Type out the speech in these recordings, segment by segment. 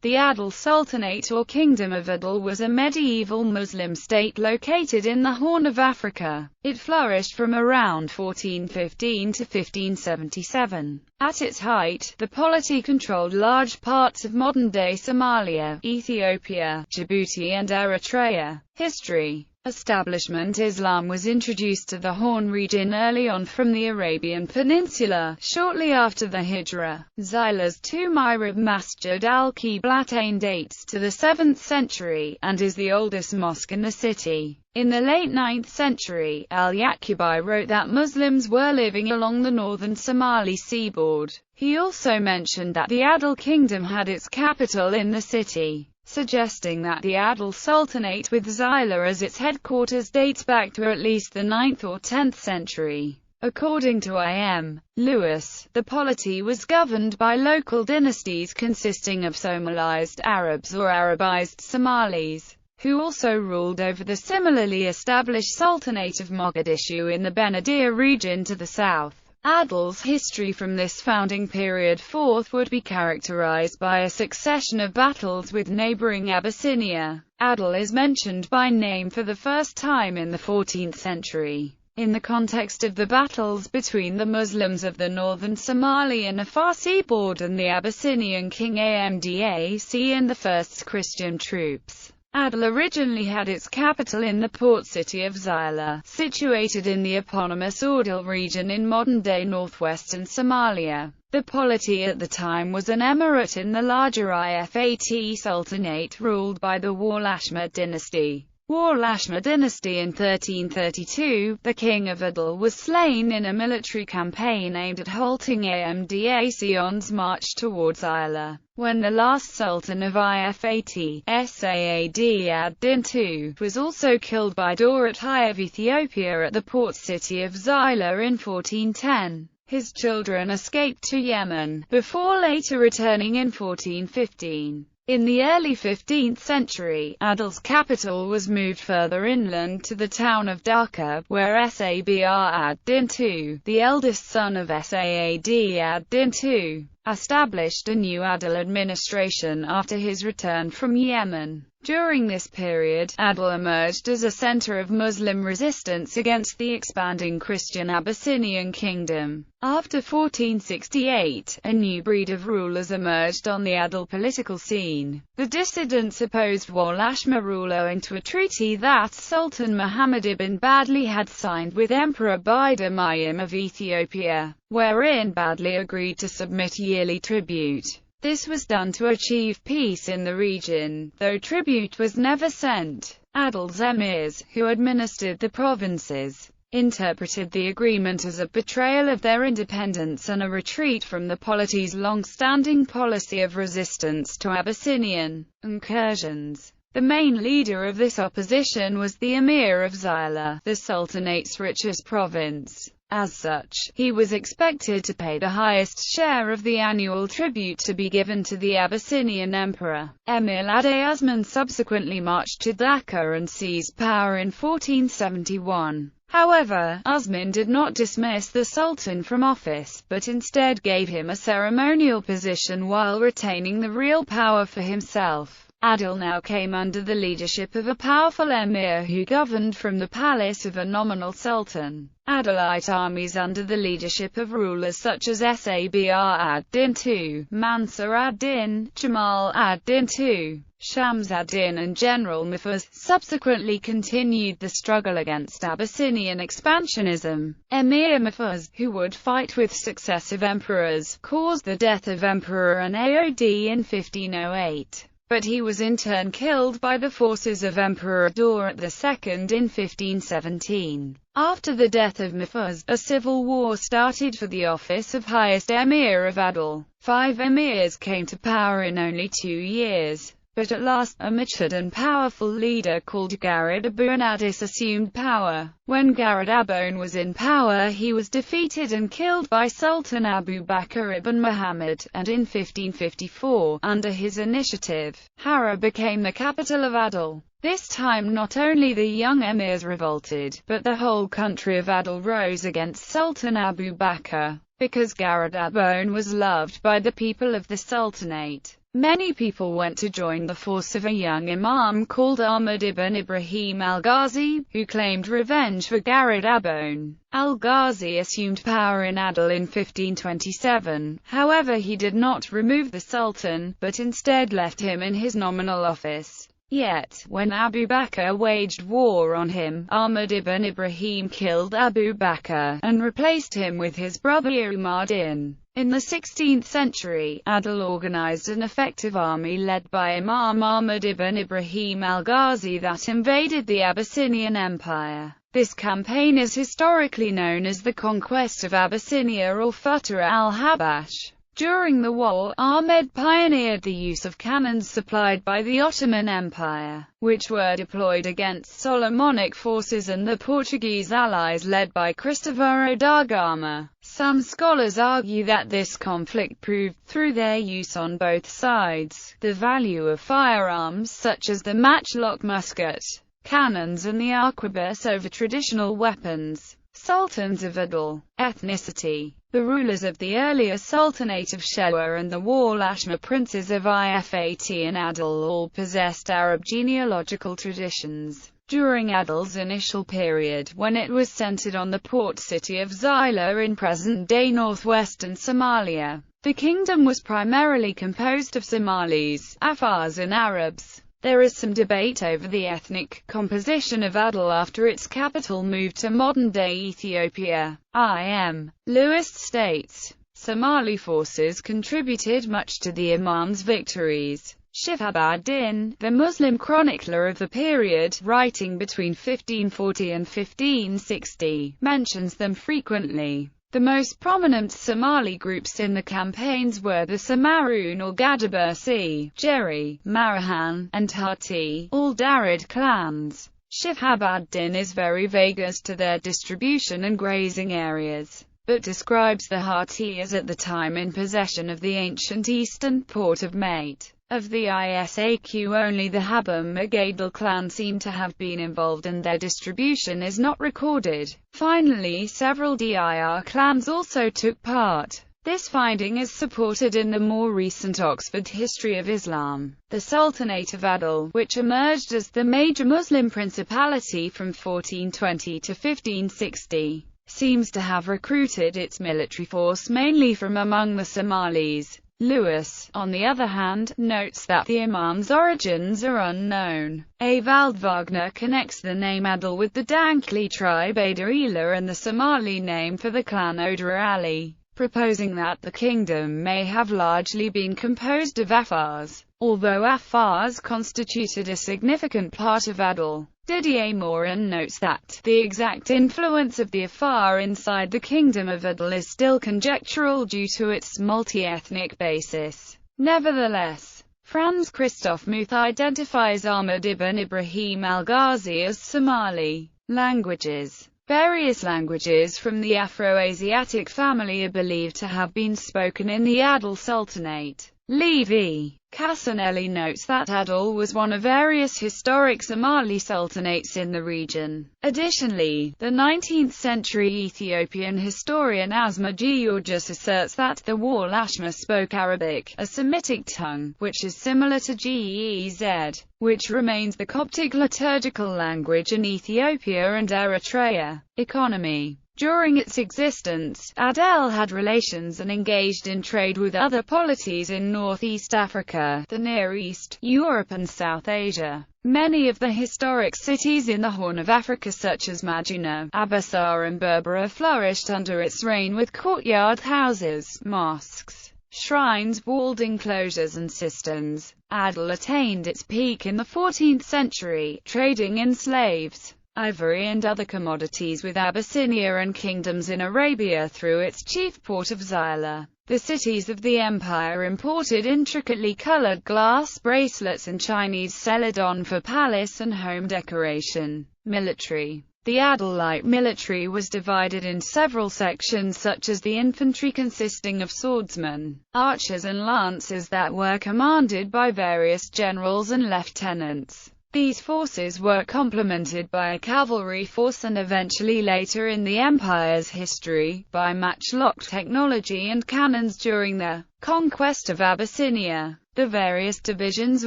The Adal Sultanate or Kingdom of Adal was a medieval Muslim state located in the Horn of Africa. It flourished from around 1415 to 1577. At its height, the polity controlled large parts of modern-day Somalia, Ethiopia, Djibouti and Eritrea. History. Establishment. Islam was introduced to the Horn region early on from the Arabian Peninsula, shortly after the Hijra. Zila's tomb Masjid al-Qiblatain dates to the 7th century, and is the oldest mosque in the city. In the late 9th century, al-Yaqubi wrote that Muslims were living along the northern Somali seaboard. He also mentioned that the Adal kingdom had its capital in the city, suggesting that the Adal Sultanate with Zila as its headquarters dates back to at least the 9th or 10th century. According to I.M. Lewis, the polity was governed by local dynasties consisting of Somalized Arabs or Arabized Somalis, who also ruled over the similarly established Sultanate of Mogadishu in the Benadir region to the south. Adal's history from this founding period forth would be characterized by a succession of battles with neighboring Abyssinia. Adal is mentioned by name for the first time in the 14th century, in the context of the battles between the Muslims of the northern Somali and Afar seaboard and the Abyssinian king Amdac and the first Christian troops. Adal originally had its capital in the port city of Zila, situated in the eponymous Adal region in modern-day northwestern Somalia. The polity at the time was an emirate in the larger Ifat Sultanate ruled by the Warlashma dynasty. Warlashma dynasty. In 1332, the king of Adal was slain in a military campaign aimed at halting Amdac's march towards Zila. When the last sultan of Ifat, Saad ad-Din II, was also killed by Durat I of Ethiopia at the port city of Zila in 1410. His children escaped to Yemen, before later returning in 1415. In the early 15th century, Adal's capital was moved further inland to the town of Dhaka, where Sabr ad-Din II, the eldest son of Saad ad-Din II, established a new Adal administration after his return from Yemen. During this period, Adal emerged as a center of Muslim resistance against the expanding Christian Abyssinian kingdom. After 1468, a new breed of rulers emerged on the Adal political scene. The dissidents opposed Warlashma rule owing to a treaty that Sultan Muhammad ibn Badli had signed with Emperor Bida Mayim of Ethiopia, wherein Badli agreed to submit yearly tribute. This was done to achieve peace in the region, though tribute was never sent. Adal's emirs, who administered the provinces, interpreted the agreement as a betrayal of their independence and a retreat from the polity's long-standing policy of resistance to Abyssinian incursions. The main leader of this opposition was the emir of Zila, the Sultanate's richest province. As such, he was expected to pay the highest share of the annual tribute to be given to the Abyssinian emperor. Emir Ade Osman subsequently marched to Dhaka and seized power in 1471. However, Osman did not dismiss the Sultan from office, but instead gave him a ceremonial position while retaining the real power for himself. Adal now came under the leadership of a powerful emir who governed from the palace of a nominal sultan. Adalite armies under the leadership of rulers such as Sabr ad-Din II, Mansur ad-Din, Jamal ad-Din II, Shams ad-Din and General Mufaz, subsequently continued the struggle against Abyssinian expansionism. Emir Mufaz, who would fight with successive emperors, caused the death of Emperor Anaod in 1508. But he was in turn killed by the forces of Emperor Durat II in 1517. After the death of Mufaz, a civil war started for the office of highest emir of Adal. 5 emirs came to power in only 2 years. But at last, a matured and powerful leader called Garad Abun Addis assumed power. When Garad Abun was in power, he was defeated and killed by Sultan Abu Bakr ibn Muhammad, and in 1554, under his initiative, Hara became the capital of Adal. This time not only the young emirs revolted, but the whole country of Adal rose against Sultan Abu Bakr. Because Garad Abone was loved by the people of the Sultanate, many people went to join the force of a young imam called Ahmad ibn Ibrahim al-Ghazi, who claimed revenge for Garad Abone. Al-Ghazi assumed power in Adal in 1527, however he did not remove the Sultan, but instead left him in his nominal office. Yet, when Abu Bakr waged war on him, Ahmad ibn Ibrahim killed Abu Bakr, and replaced him with his brother Umar-din. In the 16th century, Adal organized an effective army led by Imam Ahmad ibn Ibrahim al-Ghazi that invaded the Abyssinian Empire. This campaign is historically known as the Conquest of Abyssinia or Futuh al-Habash. During the war, Ahmed pioneered the use of cannons supplied by the Ottoman Empire, which were deployed against Solomonic forces and the Portuguese allies led by Cristoforo da Gama. Some scholars argue that this conflict proved, through their use on both sides, the value of firearms such as the matchlock musket, cannons and the arquebus over traditional weapons. Sultans of Adal. Ethnicity. The rulers of the earlier Sultanate of Shewa and the Wal-Ashma princes of Ifat and Adal all possessed Arab genealogical traditions. During Adal's initial period, when it was centered on the port city of Zila in present-day northwestern Somalia, the kingdom was primarily composed of Somalis, Afars and Arabs. There is some debate over the ethnic composition of Adal after its capital moved to modern-day Ethiopia. I.M. Lewis states, Somali forces contributed much to the Imam's victories. Shihab ad-Din, the Muslim chronicler of the period, writing between 1540 and 1560, mentions them frequently. The most prominent Somali groups in the campaigns were the Samaroon or Gadabursi, Jeri, Marahan, and Hati, all Darid clans. Shihab ad-Din is very vague as to their distribution and grazing areas, but describes the Hati as at the time in possession of the ancient eastern port of Mate. Of the Isaq, only the Habam Magadal clan seem to have been involved and their distribution is not recorded. Finally, several Dir clans also took part. This finding is supported in the more recent Oxford History of Islam. The Sultanate of Adal, which emerged as the major Muslim principality from 1420 to 1560, seems to have recruited its military force mainly from among the Somalis. Lewis, on the other hand, notes that the Imam's origins are unknown. A. Waldwagner connects the name Adal with the Dankli tribe Ada Ila and the Somali name for the clan Oda Ali, proposing that the kingdom may have largely been composed of Afars, although Afars constituted a significant part of Adal. Didier Morin notes that the exact influence of the Afar inside the kingdom of Adal is still conjectural due to its multi-ethnic basis. Nevertheless, Franz Christoph Muth identifies Ahmad ibn Ibrahim al-Ghazi as Somali. Languages. Various languages from the Afro-Asiatic family are believed to have been spoken in the Adal Sultanate. Levi Cassanelli notes that Adal was one of various historic Somali sultanates in the region. Additionally, the 19th-century Ethiopian historian Asma Georgius asserts that the Wal-Ashma spoke Arabic, a Semitic tongue, which is similar to Ge'ez, which remains the Coptic liturgical language in Ethiopia and Eritrea. Economy. During its existence, Adal had relations and engaged in trade with other polities in Northeast Africa, the Near East, Europe and South Asia. Many of the historic cities in the Horn of Africa such as Madina, Abassar and Berbera flourished under its reign with courtyard houses, mosques, shrines, walled enclosures and cisterns. Adal attained its peak in the 14th century, trading in slaves, ivory and other commodities with Abyssinia and kingdoms in Arabia through its chief port of Zila. The cities of the empire imported intricately colored glass bracelets and Chinese celadon for palace and home decoration. Military. The Adalite military was divided in several sections such as the infantry consisting of swordsmen, archers and lancers that were commanded by various generals and lieutenants. These forces were complemented by a cavalry force and eventually later in the empire's history, by matchlock technology and cannons during the Conquest of Abyssinia. The various divisions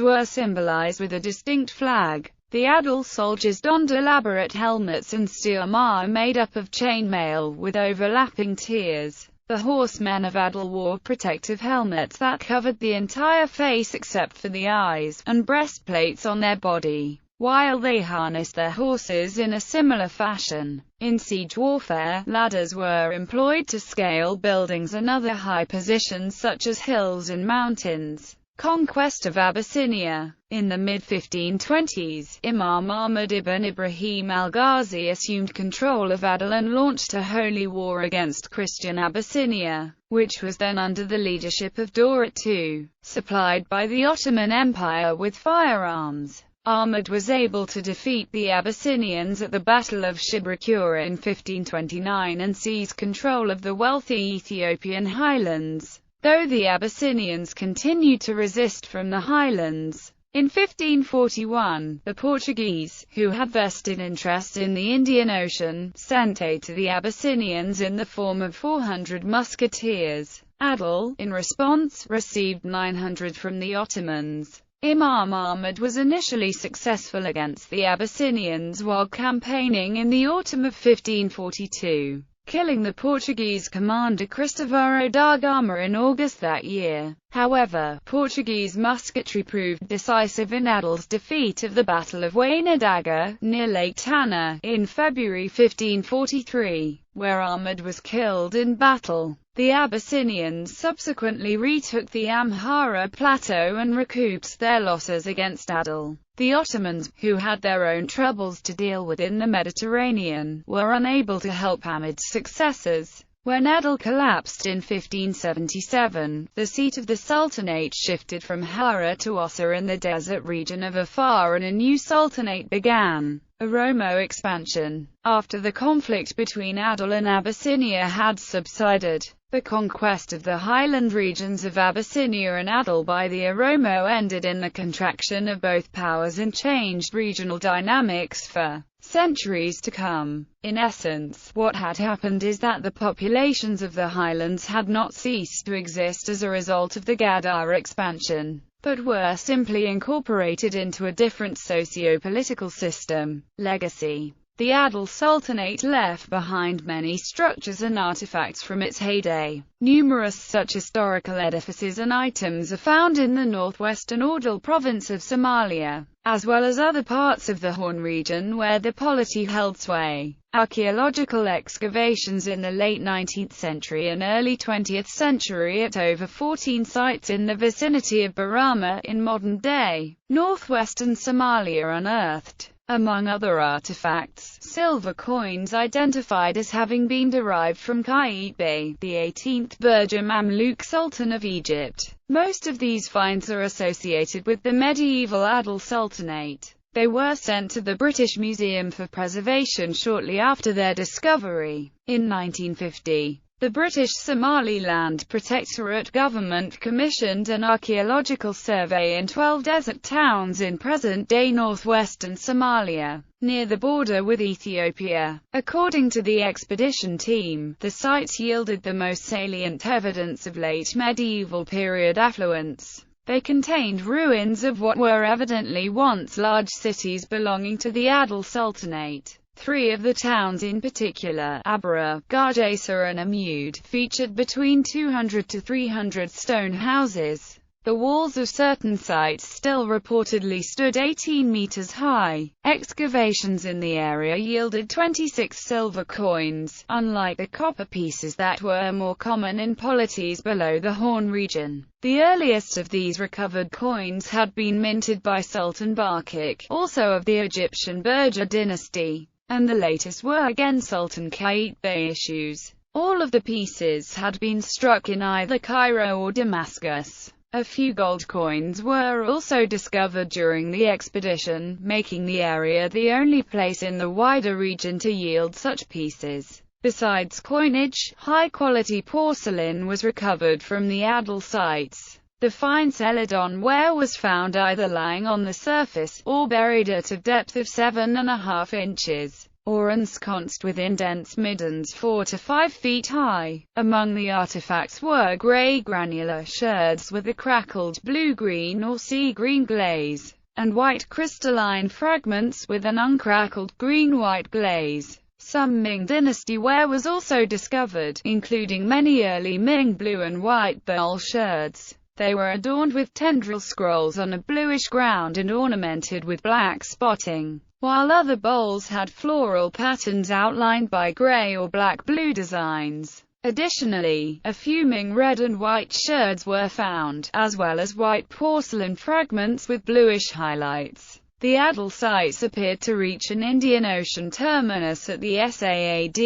were symbolized with a distinct flag. The Adal soldiers donned elaborate helmets and steel armor made up of chainmail with overlapping tiers. The horsemen of Adal wore protective helmets that covered the entire face except for the eyes, and breastplates on their body, while they harnessed their horses in a similar fashion. In siege warfare, ladders were employed to scale buildings and other high positions such as hills and mountains. Conquest of Abyssinia. In the mid-1520s, Imam Ahmad ibn Ibrahim al-Ghazi assumed control of Adal and launched a holy war against Christian Abyssinia, which was then under the leadership of Dorrit II, supplied by the Ottoman Empire with firearms. Ahmad was able to defeat the Abyssinians at the Battle of Shibrakura in 1529 and seize control of the wealthy Ethiopian highlands, though the Abyssinians continued to resist from the highlands. In 1541, the Portuguese, who had vested interest in the Indian Ocean, sent aid to the Abyssinians in the form of 400 musketeers. Adal, in response, received 900 from the Ottomans. Imam Ahmad was initially successful against the Abyssinians while campaigning in the autumn of 1542, killing the Portuguese commander Cristóvão da Gama in August that year. However, Portuguese musketry proved decisive in Adal's defeat of the Battle of Wainadaga, near Lake Tana, in February 1543, where Ahmad was killed in battle. The Abyssinians subsequently retook the Amhara plateau and recouped their losses against Adal. The Ottomans, who had their own troubles to deal with in the Mediterranean, were unable to help Ahmad's successors. When Adal collapsed in 1577, the seat of the Sultanate shifted from Hara to Ossa in the desert region of Afar and a new sultanate began, Oromo expansion. After the conflict between Adal and Abyssinia had subsided, the conquest of the highland regions of Abyssinia and Adal by the Oromo ended in the contraction of both powers and changed regional dynamics for centuries to come. In essence, what had happened is that the populations of the highlands had not ceased to exist as a result of the Gadar expansion, but were simply incorporated into a different socio-political system. Legacy. The Adal Sultanate left behind many structures and artifacts from its heyday. Numerous such historical edifices and items are found in the northwestern Adal province of Somalia, as well as other parts of the Horn region where the polity held sway. Archaeological excavations in the late 19th century and early 20th century at over 14 sites in the vicinity of Barama in modern-day northwestern Somalia unearthed, among other artifacts, silver coins identified as having been derived from Qayit Bey, the 18th Berger Mamluk Sultan of Egypt. Most of these finds are associated with the medieval Adal Sultanate. They were sent to the British Museum for preservation shortly after their discovery. In 1950, the British Somaliland Protectorate government commissioned an archaeological survey in 12 desert towns in present-day northwestern Somalia, near the border with Ethiopia. According to the expedition team, the sites yielded the most salient evidence of late medieval period affluence. They contained ruins of what were evidently once large cities belonging to the Adal Sultanate. Three of the towns in particular, Abra, Garjasa and Amud, featured between 200 to 300 stone houses. The walls of certain sites still reportedly stood 18 meters high. Excavations in the area yielded 26 silver coins, unlike the copper pieces that were more common in polities below the Horn region. The earliest of these recovered coins had been minted by Sultan Barkik, also of the Egyptian Berger dynasty, and the latest were again Sultan Qayit Bey issues. All of the pieces had been struck in either Cairo or Damascus. A few gold coins were also discovered during the expedition, making the area the only place in the wider region to yield such pieces. Besides coinage, high-quality porcelain was recovered from the Adal sites. The fine Celadon ware was found either lying on the surface, or buried at a depth of 7.5 inches, or ensconced within dense middens 4 to 5 feet high. Among the artifacts were grey granular sherds with a crackled blue-green or sea-green glaze, and white crystalline fragments with an uncrackled green-white glaze. Some Ming Dynasty ware was also discovered, including many early Ming blue and white bowl sherds. They were adorned with tendril scrolls on a bluish ground and ornamented with black spotting, while other bowls had floral patterns outlined by grey or black-blue designs. Additionally, a few Ming red and white sherds were found, as well as white porcelain fragments with bluish highlights. The Adal sites appeared to reach an Indian Ocean terminus at the Saad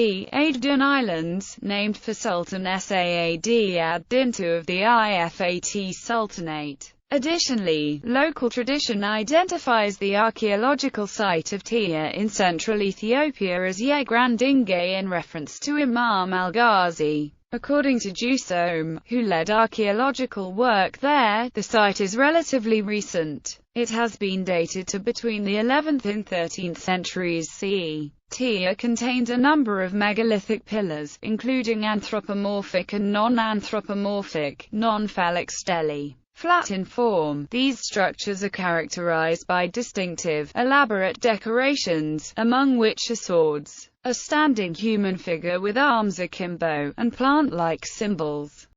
Islands, named for Sultan Saad ad-Din II of the Ifat Sultanate. Additionally, local tradition identifies the archaeological site of Tia in central Ethiopia as Yegrandingay in reference to Imam al-Ghazi. According to Jusome, who led archaeological work there, the site is relatively recent. It has been dated to between the 11th and 13th centuries CE. Tia contains a number of megalithic pillars, including anthropomorphic and non-anthropomorphic, non-phallic stelae. Flat in form, these structures are characterized by distinctive, elaborate decorations, among which are swords, a standing human figure with arms akimbo, and plant-like symbols.